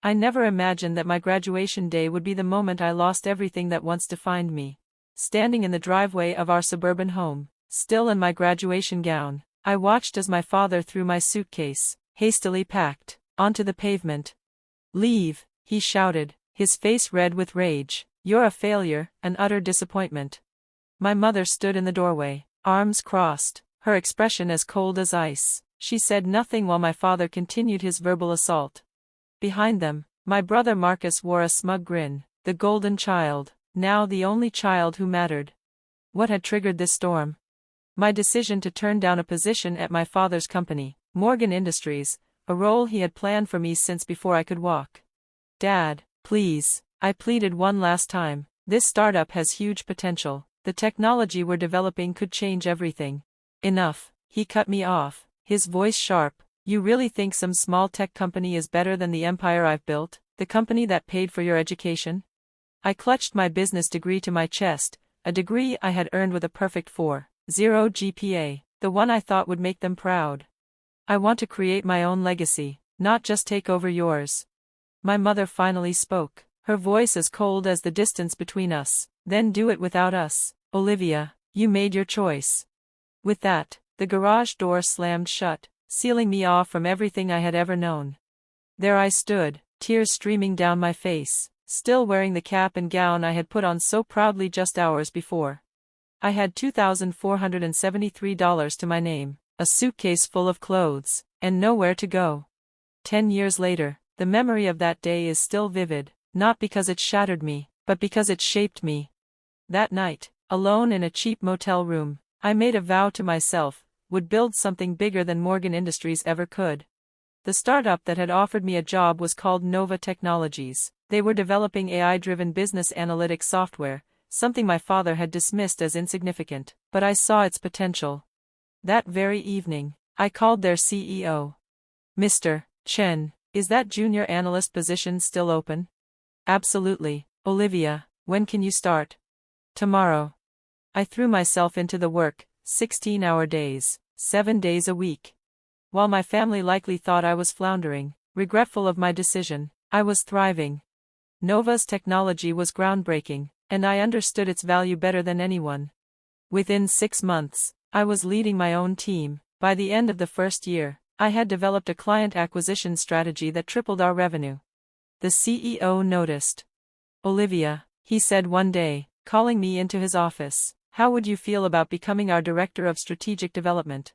I never imagined that my graduation day would be the moment I lost everything that once defined me. Standing in the driveway of our suburban home, still in my graduation gown, I watched as my father threw my suitcase, hastily packed, onto the pavement. "Leave," he shouted, his face red with rage. "You're a failure, an utter disappointment." My mother stood in the doorway, arms crossed, her expression as cold as ice. She said nothing while my father continued his verbal assault. Behind them, my brother Marcus wore a smug grin, the golden child, now the only child who mattered. What had triggered this storm? My decision to turn down a position at my father's company, Morgan Industries, a role he had planned for me since before I could walk. "Dad, please," I pleaded one last time, "this startup has huge potential. The technology we're developing could change everything." "Enough," he cut me off, his voice sharp. "You really think some small tech company is better than the empire I've built, the company that paid for your education?" I clutched my business degree to my chest, a degree I had earned with a perfect 4.0 GPA, the one I thought would make them proud. "I want to create my own legacy, not just take over yours." My mother finally spoke, her voice as cold as the distance between us. "Then do it without us, Olivia. You made your choice." With that, the garage door slammed shut, sealing me off from everything I had ever known. There I stood, tears streaming down my face, still wearing the cap and gown I had put on so proudly just hours before. I had $2,473 to my name, a suitcase full of clothes, and nowhere to go. 10 years later, the memory of that day is still vivid, not because it shattered me, but because it shaped me. That night, alone in a cheap motel room, I made a vow to myself, would build something bigger than Morgan Industries ever could. The startup that had offered me a job was called Nova Technologies. They were developing AI-driven business analytics software, something my father had dismissed as insignificant, but I saw its potential. That very evening, I called their CEO. "Mr. Chen, is that junior analyst position still open?" "Absolutely, Olivia. When can you start?" "Tomorrow." I threw myself into the work, 16-hour days, 7 days a week. While my family likely thought I was floundering, regretful of my decision, I was thriving. Nova's technology was groundbreaking, and I understood its value better than anyone. Within 6 months, I was leading my own team. By the end of the first year, I had developed a client acquisition strategy that tripled our revenue. The CEO noticed. "Olivia," he said one day, calling me into his office, "how would you feel about becoming our Director of Strategic Development?"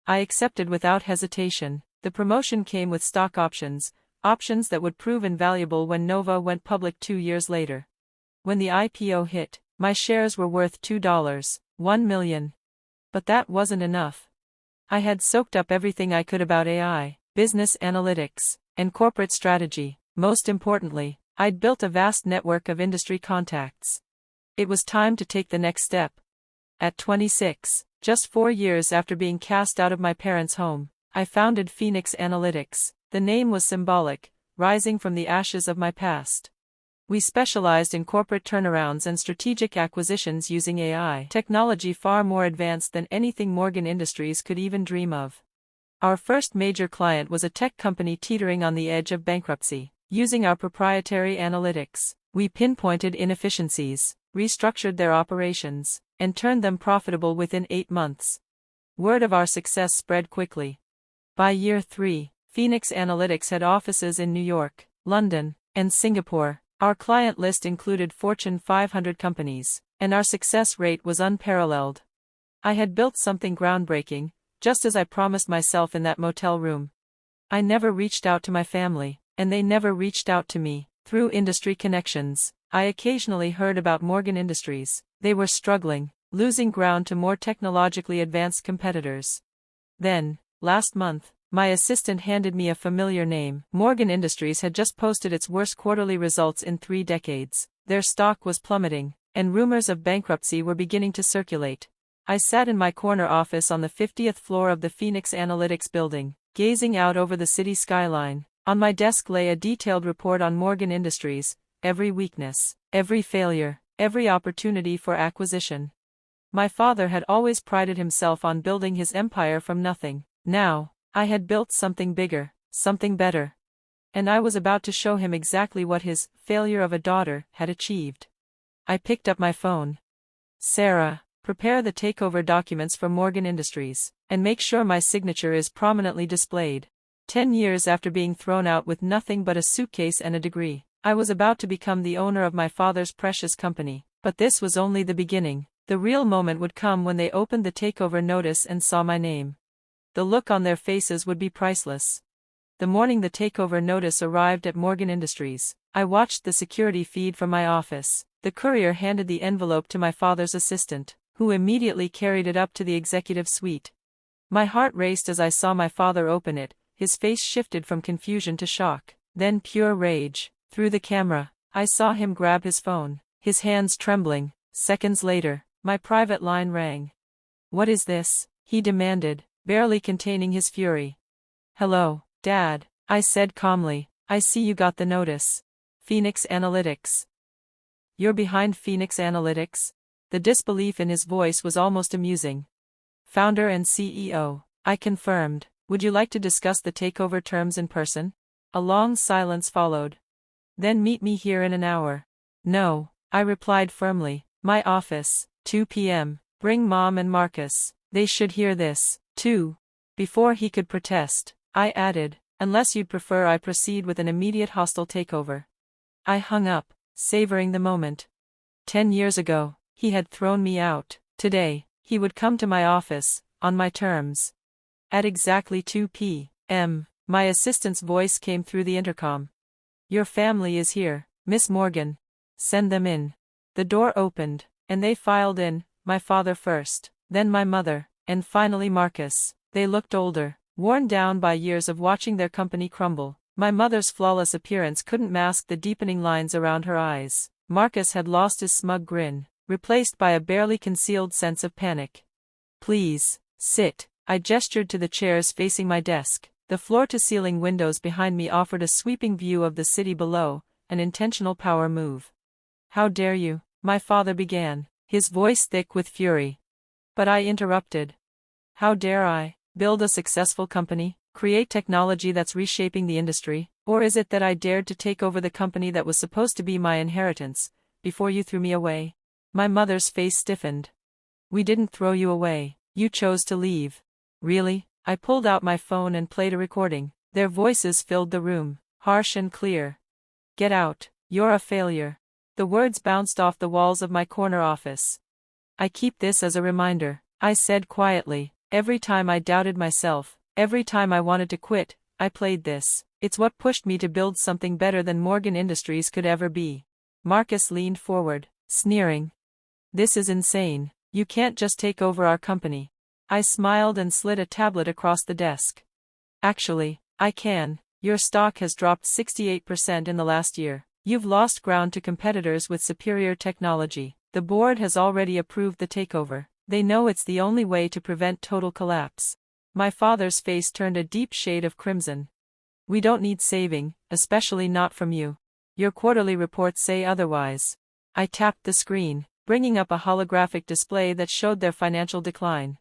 I accepted without hesitation. The promotion came with stock options, options that would prove invaluable when Nova went public 2 years later. When the IPO hit, my shares were worth $2.1 million. But that wasn't enough. I had soaked up everything I could about AI, business analytics, and corporate strategy. Most importantly, I'd built a vast network of industry contacts. It was time to take the next step. At 26, just 4 years after being cast out of my parents' home, I founded Phoenix Analytics. The name was symbolic, rising from the ashes of my past. We specialized in corporate turnarounds and strategic acquisitions using AI technology far more advanced than anything Morgan Industries could even dream of. Our first major client was a tech company teetering on the edge of bankruptcy. Using our proprietary analytics, we pinpointed inefficiencies, restructured their operations, and turned them profitable within 8 months. Word of our success spread quickly. By year 3, Phoenix Analytics had offices in New York, London, and Singapore. Our client list included Fortune 500 companies, and our success rate was unparalleled. I had built something groundbreaking, just as I promised myself in that motel room. I never reached out to my family, and they never reached out to me. Through industry connections, I occasionally heard about Morgan Industries. They were struggling, losing ground to more technologically advanced competitors. Then, last month, my assistant handed me a familiar name. Morgan Industries had just posted its worst quarterly results in 3 decades. Their stock was plummeting, and rumors of bankruptcy were beginning to circulate. I sat in my corner office on the 50th floor of the Phoenix Analytics building, gazing out over the city skyline. On my desk lay a detailed report on Morgan Industries, every weakness, every failure, every opportunity for acquisition. My father had always prided himself on building his empire from nothing. Now, I had built something bigger, something better. and I was about to show him exactly what his failure of a daughter had achieved. I picked up my phone. Sarah, prepare the takeover documents for Morgan Industries, and make sure my signature is prominently displayed. 10 years after being thrown out with nothing but a suitcase and a degree, I was about to become the owner of my father's precious company, but this was only the beginning. The real moment would come when they opened the takeover notice and saw my name. The look on their faces would be priceless. The morning the takeover notice arrived at Morgan Industries, I watched the security feed from my office. The courier handed the envelope to my father's assistant, who immediately carried it up to the executive suite. My heart raced as I saw my father open it. His face shifted from confusion to shock, then pure rage. Through the camera, I saw him grab his phone, his hands trembling. Seconds later, my private line rang. "What is this?" he demanded, barely containing his fury. "Hello, Dad," I said calmly. "I see you got the notice. Phoenix Analytics." "You're behind Phoenix Analytics?" The disbelief in his voice was almost amusing. "Founder and CEO," I confirmed. "Would you like to discuss the takeover terms in person?" A long silence followed. "Then meet me here in an hour." "No," I replied firmly. "My office, 2 p.m. Bring Mom and Marcus. They should hear this, too." Before he could protest, I added, "Unless you'd prefer I proceed with an immediate hostile takeover." I hung up, savoring the moment. 10 years ago, he had thrown me out. Today, he would come to my office, on my terms. At exactly 2 p.m., my assistant's voice came through the intercom. "Your family is here, Miss Morgan. Send them in." The door opened, and they filed in, my father first, then my mother, and finally Marcus. They looked older, worn down by years of watching their company crumble. My mother's flawless appearance couldn't mask the deepening lines around her eyes. Marcus had lost his smug grin, replaced by a barely concealed sense of panic. "Please, sit." I gestured to the chairs facing my desk. The floor-to-ceiling windows behind me offered a sweeping view of the city below, an intentional power move. "How dare you," my father began, his voice thick with fury. But I interrupted. "How dare I build a successful company, create technology that's reshaping the industry, or is it that I dared to take over the company that was supposed to be my inheritance, before you threw me away?" My mother's face stiffened. "We didn't throw you away, you chose to leave." "Really?" I pulled out my phone and played a recording. Their voices filled the room, harsh and clear. "Get out, you're a failure." The words bounced off the walls of my corner office. "I keep this as a reminder," I said quietly. "Every time I doubted myself, every time I wanted to quit, I played this. It's what pushed me to build something better than Morgan Industries could ever be." Marcus leaned forward, sneering. "This is insane. You can't just take over our company." I smiled and slid a tablet across the desk. "Actually, I can. Your stock has dropped 68% in the last year. You've lost ground to competitors with superior technology. The board has already approved the takeover. They know it's the only way to prevent total collapse." My father's face turned a deep shade of crimson. "We don't need saving, especially not from you. Your quarterly reports say otherwise." I tapped the screen, bringing up a holographic display that showed their financial decline.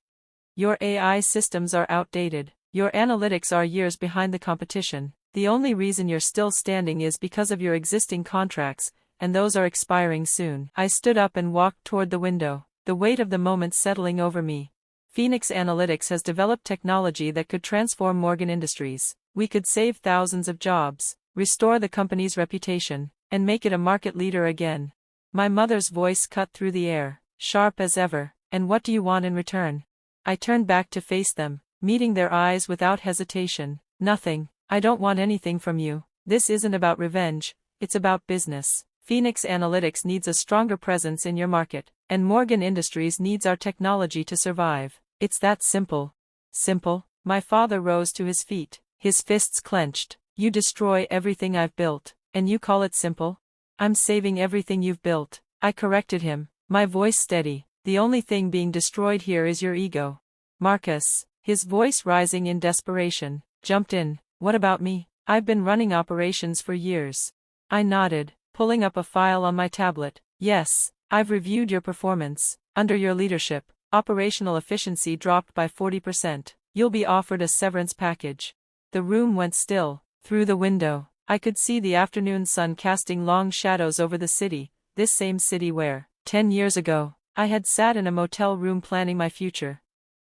"Your AI systems are outdated. Your analytics are years behind the competition. The only reason you're still standing is because of your existing contracts, and those are expiring soon." I stood up and walked toward the window, the weight of the moment settling over me. Phoenix Analytics has developed technology that could transform Morgan Industries. We could save thousands of jobs, restore the company's reputation, and make it a market leader again. My mother's voice cut through the air, sharp as ever. "And what do you want in return?" I turned back to face them, meeting their eyes without hesitation. "Nothing. I don't want anything from you. This isn't about revenge, it's about business. Phoenix Analytics needs a stronger presence in your market, and Morgan Industries needs our technology to survive. It's that simple." "Simple?" My father rose to his feet, his fists clenched. "You destroy everything I've built, and you call it simple?" "I'm saving everything you've built," I corrected him, my voice steady. "The only thing being destroyed here is your ego." Marcus, his voice rising in desperation, jumped in. "What about me? I've been running operations for years." I nodded, pulling up a file on my tablet. "Yes, I've reviewed your performance. Under your leadership, operational efficiency dropped by 40%. You'll be offered a severance package." The room went still. Through the window, I could see the afternoon sun casting long shadows over the city, this same city where, 10 years ago, I had sat in a motel room planning my future.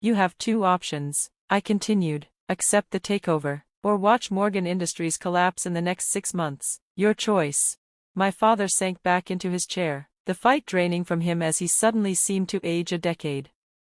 You have two options, I continued: accept the takeover, or watch Morgan Industries collapse in the next 6 months. Your choice. My father sank back into his chair, the fight draining from him as he suddenly seemed to age a decade.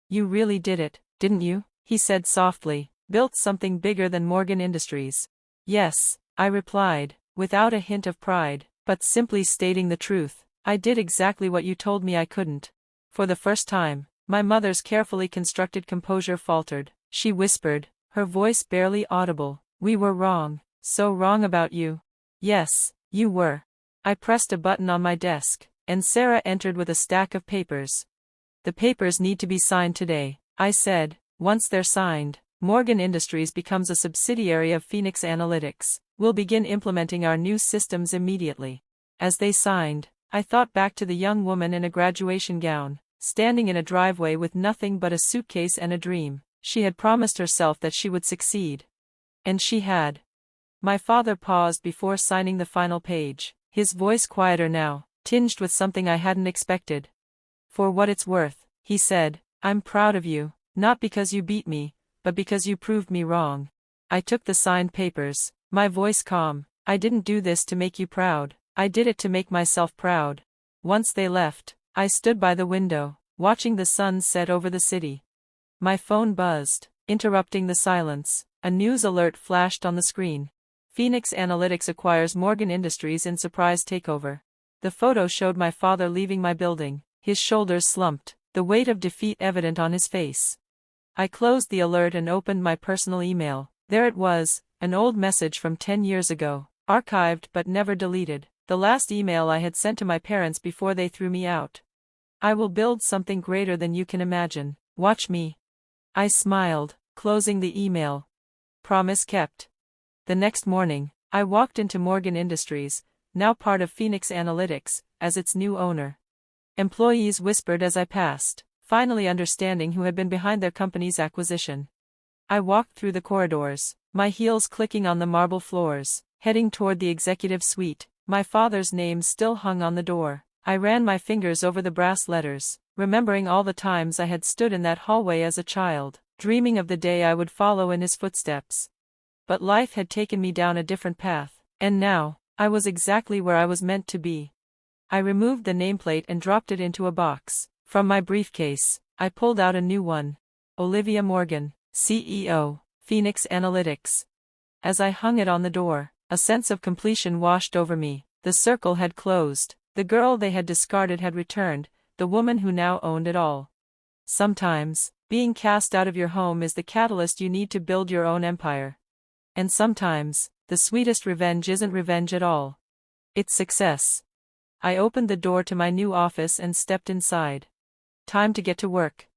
You really did it, didn't you? He said softly. Built something bigger than Morgan Industries. Yes, I replied, without a hint of pride, but simply stating the truth. I did exactly what you told me I couldn't. For the first time, my mother's carefully constructed composure faltered. She whispered, her voice barely audible, "We were wrong, so wrong about you." Yes, you were. I pressed a button on my desk, and Sarah entered with a stack of papers. The papers need to be signed today, I said. Once they're signed, Morgan Industries becomes a subsidiary of Phoenix Analytics. We'll begin implementing our new systems immediately. As they signed, I thought back to the young woman in a graduation gown, standing in a driveway with nothing but a suitcase and a dream. She had promised herself that she would succeed. And she had. My father paused before signing the final page, his voice quieter now, tinged with something I hadn't expected. For what it's worth, he said, I'm proud of you, not because you beat me, but because you proved me wrong. I took the signed papers, my voice calm. I didn't do this to make you proud, I did it to make myself proud. Once they left, I stood by the window, watching the sun set over the city. My phone buzzed, interrupting the silence. A news alert flashed on the screen. Phoenix Analytics acquires Morgan Industries in surprise takeover. The photo showed my father leaving my building, his shoulders slumped, the weight of defeat evident on his face. I closed the alert and opened my personal email. There it was, an old message from 10 years ago, archived but never deleted, the last email I had sent to my parents before they threw me out. I will build something greater than you can imagine. Watch me. I smiled, closing the email. Promise kept. The next morning, I walked into Morgan Industries, now part of Phoenix Analytics, as its new owner. Employees whispered as I passed, finally understanding who had been behind their company's acquisition. I walked through the corridors, my heels clicking on the marble floors, heading toward the executive suite. My father's name still hung on the door. I ran my fingers over the brass letters, remembering all the times I had stood in that hallway as a child, dreaming of the day I would follow in his footsteps. But life had taken me down a different path, and now, I was exactly where I was meant to be. I removed the nameplate and dropped it into a box. From my briefcase, I pulled out a new one. Olivia Morgan, CEO, Phoenix Analytics. As I hung it on the door, a sense of completion washed over me. The circle had closed, the girl they had discarded had returned, the woman who now owned it all. Sometimes, being cast out of your home is the catalyst you need to build your own empire. And sometimes, the sweetest revenge isn't revenge at all. It's success. I opened the door to my new office and stepped inside. Time to get to work.